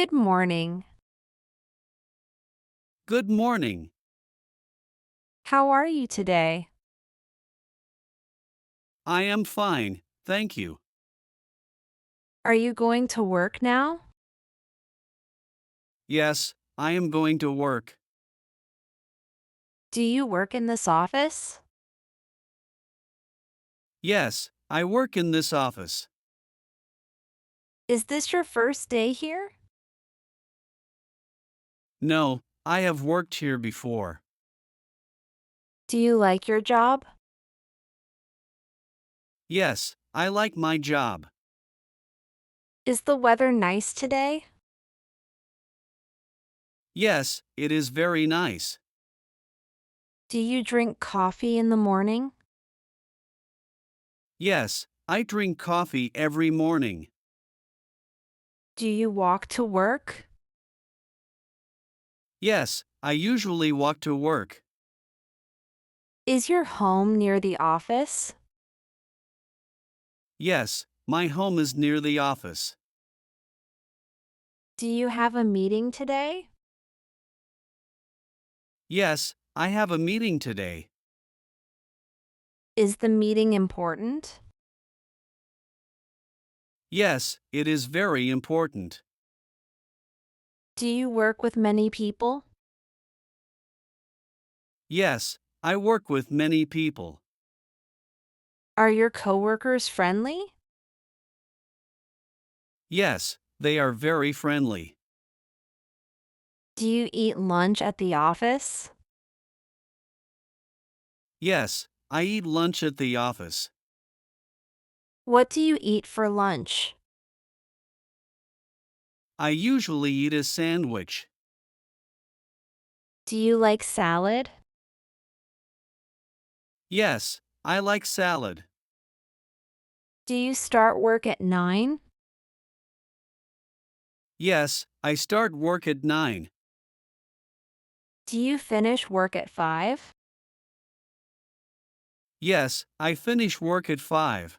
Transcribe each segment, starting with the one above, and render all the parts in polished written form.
Good morning. Good morning. How are you today? I am fine, thank you. Are you going to work now? Yes, I am going to work. Do you work in this office? Yes, I work in this office. Is this your first day here? No, I have worked here before. Do you like your job? Yes, I like my job. Is the weather nice today? Yes, it is very nice. Do you drink coffee in the morning? Yes, I drink coffee every morning. Do you walk to work? Yes, I usually walk to work. Is your home near the office? Yes, my home is near the office. Do you have a meeting today? Yes, I have a meeting today. Is the meeting important? Yes, it is very important. Do you work with many people? Yes, I work with many people. Are your coworkers friendly? Yes, they are very friendly. Do you eat lunch at the office? Yes, I eat lunch at the office. What do you eat for lunch? I usually eat a sandwich. Do you like salad? Yes, I like salad. Do you start work at 9? Yes, I start work at 9. Do you finish work at 5? Yes, I finish work at 5.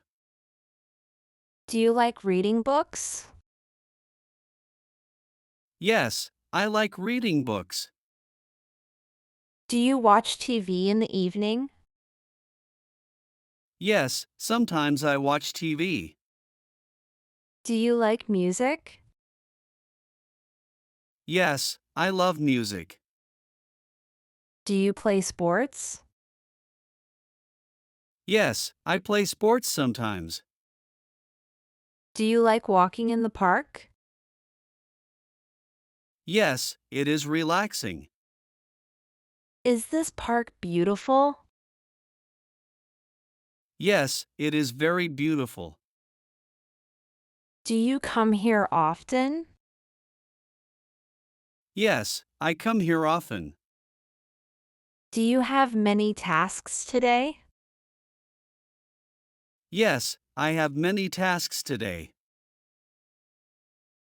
Do you like reading books? Yes, I like reading books. Do you watch TV in the evening? Yes, sometimes I watch TV. Do you like music? Yes, I love music. Do you play sports? Yes, I play sports sometimes. Do you like walking in the park? Yes, it is relaxing. Is this park beautiful? Yes, it is very beautiful. Do you come here often? Yes, I come here often. Do you have many tasks today? Yes, I have many tasks today.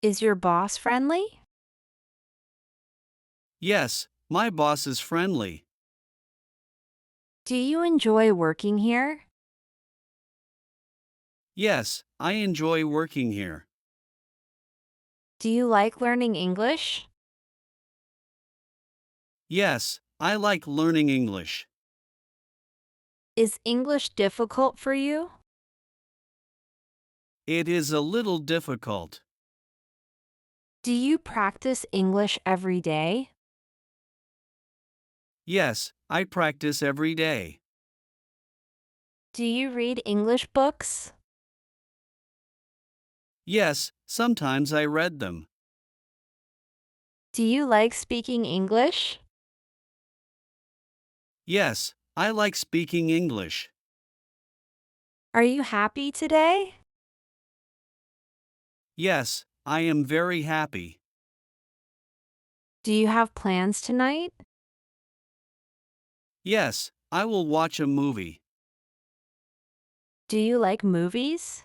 Is your boss friendly? Yes, my boss is friendly. Do you enjoy working here? Yes, I enjoy working here. Do you like learning English? Yes, I like learning English. Is English difficult for you? It is a little difficult. Do you practice English every day? Yes, I practice every day. Do you read English books? Yes, sometimes I read them. Do you like speaking English? Yes, I like speaking English. Are you happy today? Yes, I am very happy. Do you have plans tonight? Yes, I will watch a movie. Do you like movies?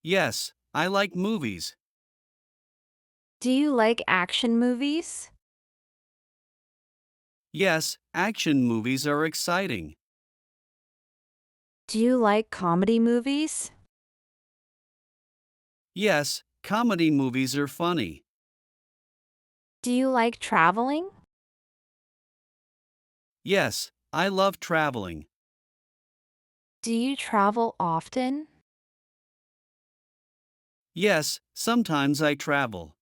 Yes, I like movies. Do you like action movies? Yes, action movies are exciting. Do you like comedy movies? Yes, Comedy movies are funny. Do you like traveling? Yes, I love traveling. Do you travel often? Yes, sometimes I travel.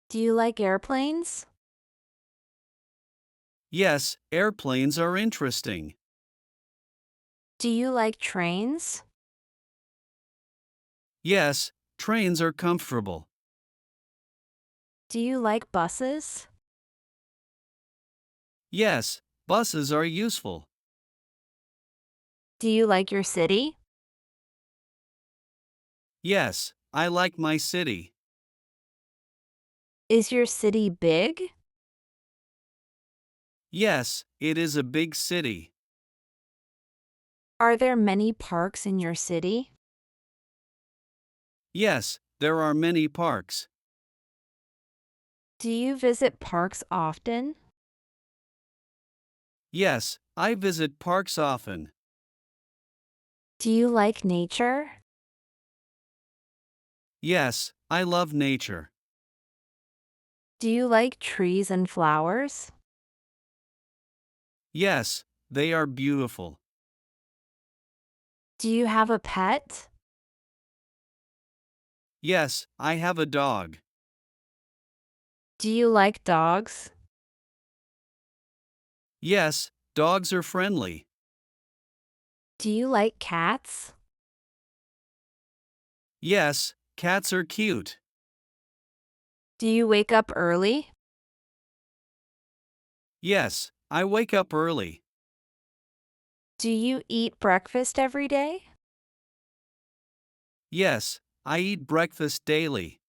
Do you like airplanes? Yes, airplanes are interesting. Do you like trains? Yes, trains are comfortable. Do you like buses? Yes, buses are useful. Do you like your city? Yes, I like my city. Is your city big? Yes, it is a big city. Are there many parks in your city? Yes, there are many parks. Do you visit parks often? Yes, I visit parks often. Do you like nature? Yes, I love nature. Do you like trees and flowers? Yes, they are beautiful. Do you have a pet? Yes, I have a dog. Do you like dogs? Yes, dogs are friendly. Do you like cats? Yes, cats are cute. Do you wake up early? Yes, I wake up early. Do you eat breakfast every day? Yes, I eat breakfast daily.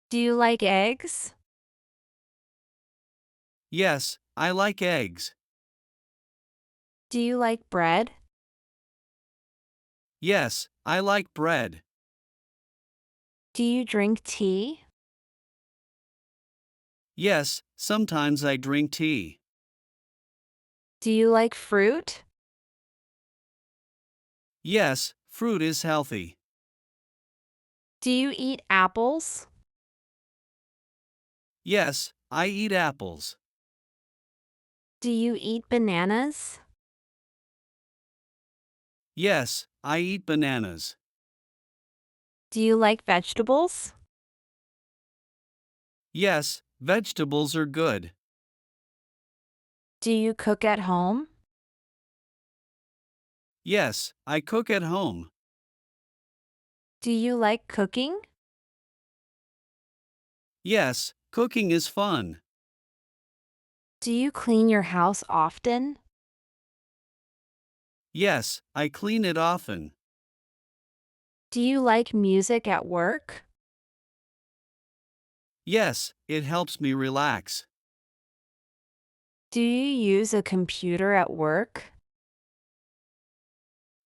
Do you like eggs? Yes, I like eggs. Do you like bread? Yes, I like bread. Do you drink tea? Yes, sometimes I drink tea. Do you like fruit? Yes, fruit is healthy. Do you eat apples? Yes, I eat apples. Do you eat bananas? Yes, I eat bananas. Do you like vegetables? Yes, vegetables are good. Do you cook at home? Yes, I cook at home. Do you like cooking? Yes, cooking is fun. Do you clean your house often? Yes, I clean it often. Do you like music at work? Yes, it helps me relax. Do you use a computer at work?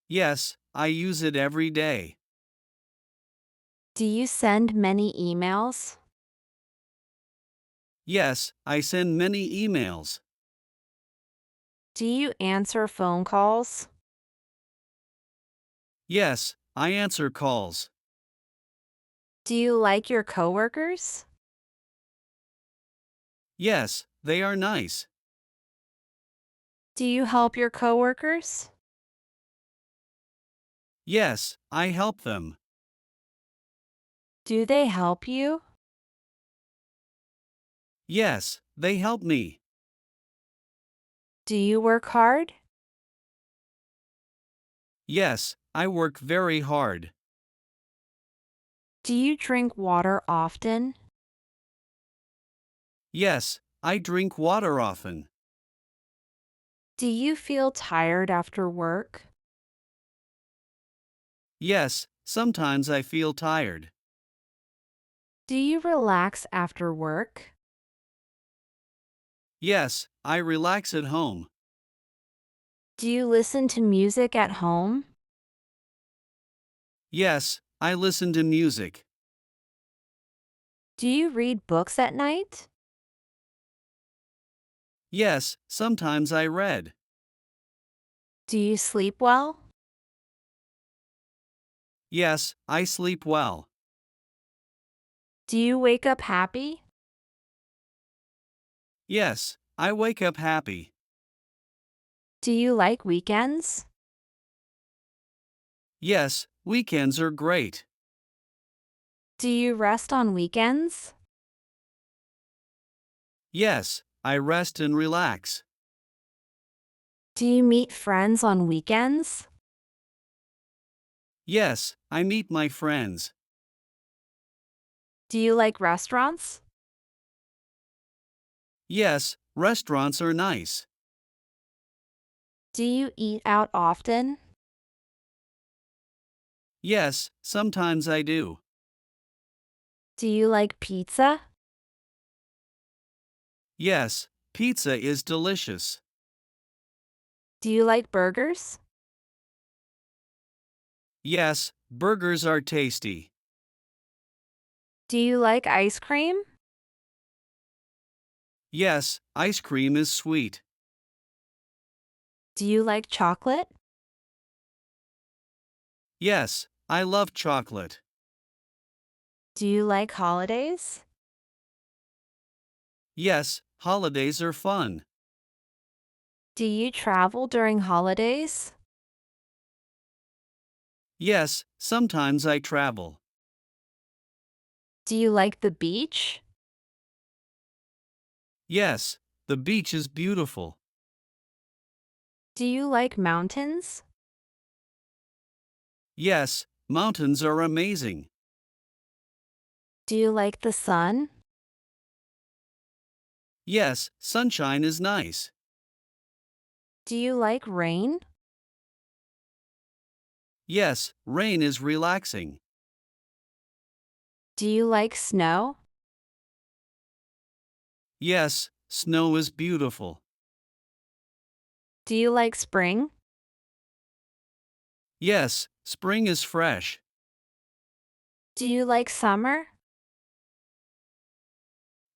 Yes, I use it every day. Do you send many emails? Yes, I send many emails. Do you answer phone calls? Yes, I answer calls. Do you like your coworkers? Yes, they are nice. Do you help your coworkers? Yes, I help them. Do they help you? Yes, they help me. Do you work hard? Yes, I work very hard. Do you drink water often? Yes, I drink water often. Do you feel tired after work? Yes, sometimes I feel tired. Do you relax after work? Yes, I relax at home. Do you listen to music at home? Yes, I listen to music. Do you read books at night? Yes, sometimes I read. Do you sleep well? Yes, I sleep well. Do you wake up happy? Yes, I wake up happy. Do you like weekends? Yes, weekends are great. Do you rest on weekends? Yes, I rest and relax. Do you meet friends on weekends? Yes, I meet my friends. Do you like restaurants? Yes, restaurants are nice. Do you eat out often? Yes, sometimes I do. Do you like pizza? Yes, pizza is delicious. Do you like burgers? Yes, burgers are tasty. Do you like ice cream? Yes, ice cream is sweet. Do you like chocolate? Yes, I love chocolate. Do you like holidays? Yes, holidays are fun. Do you travel during holidays? Yes, sometimes I travel. Do you like the beach? Yes, the beach is beautiful. Do you like mountains? Yes, mountains are amazing. Do you like the sun? Yes, sunshine is nice. Do you like rain? Yes, rain is relaxing. Do you like snow? Yes, snow is beautiful. Do you like spring? Yes, spring is fresh. Do you like summer?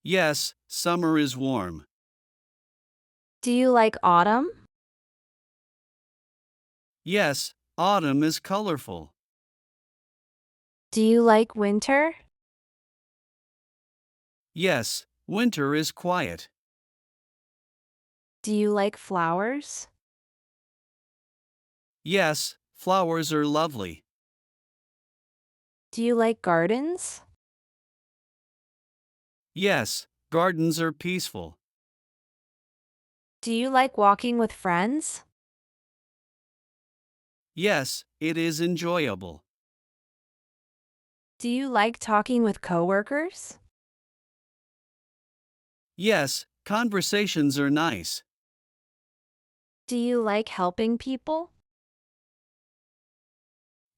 Yes, summer is warm. Do you like autumn? Yes, autumn is colorful. Do you like winter? Yes, winter is quiet. Do you like flowers? Yes, flowers are lovely. Do you like gardens? Yes, gardens are peaceful. Do you like walking with friends? Yes, it is enjoyable. Do you like talking with coworkers? Yes, conversations are nice. Do you like helping people?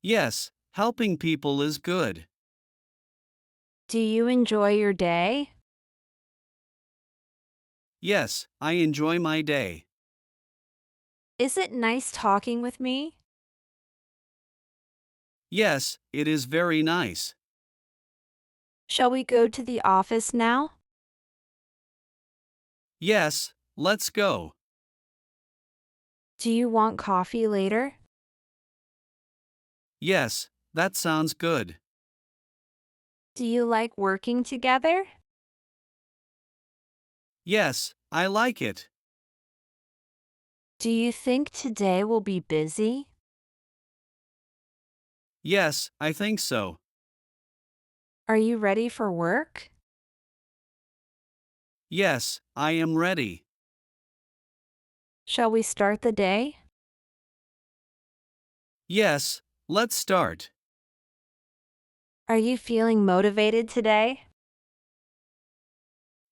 Yes, helping people is good. Do you enjoy your day? Yes, I enjoy my day. Is it nice talking with me? Yes, it is very nice. Shall we go to the office now? Yes, let's go. Do you want coffee later? Yes, that sounds good. Do you like working together? Yes, I like it. Do you think today will be busy? Yes, I think so. Are you ready for work? Yes, I am ready. Shall we start the day? Yes, let's start. Are you feeling motivated today?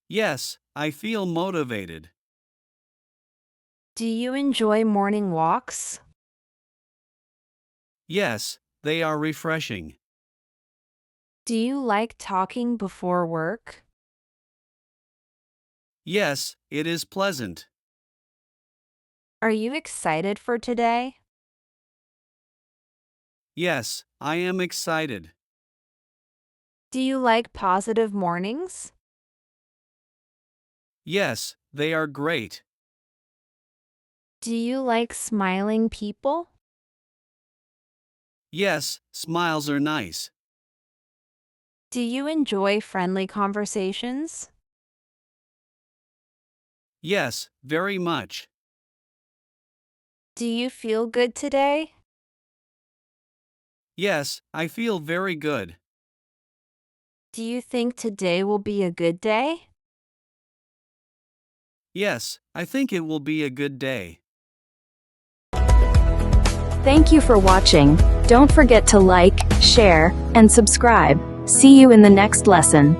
Yes, I feel motivated. Do you enjoy morning walks? Yes, they are refreshing. Do you like talking before work? Yes, it is pleasant. Are you excited for today? Yes, I am excited. Do you like positive mornings? Yes, they are great. Do you like smiling people? Yes, smiles are nice. Do you enjoy friendly conversations? Yes, very much. Do you feel good today? Yes, I feel very good. Do you think today will be a good day? Yes, I think it will be a good day. Thank you for watching. Don't forget to like, share, and subscribe. See you in the next lesson.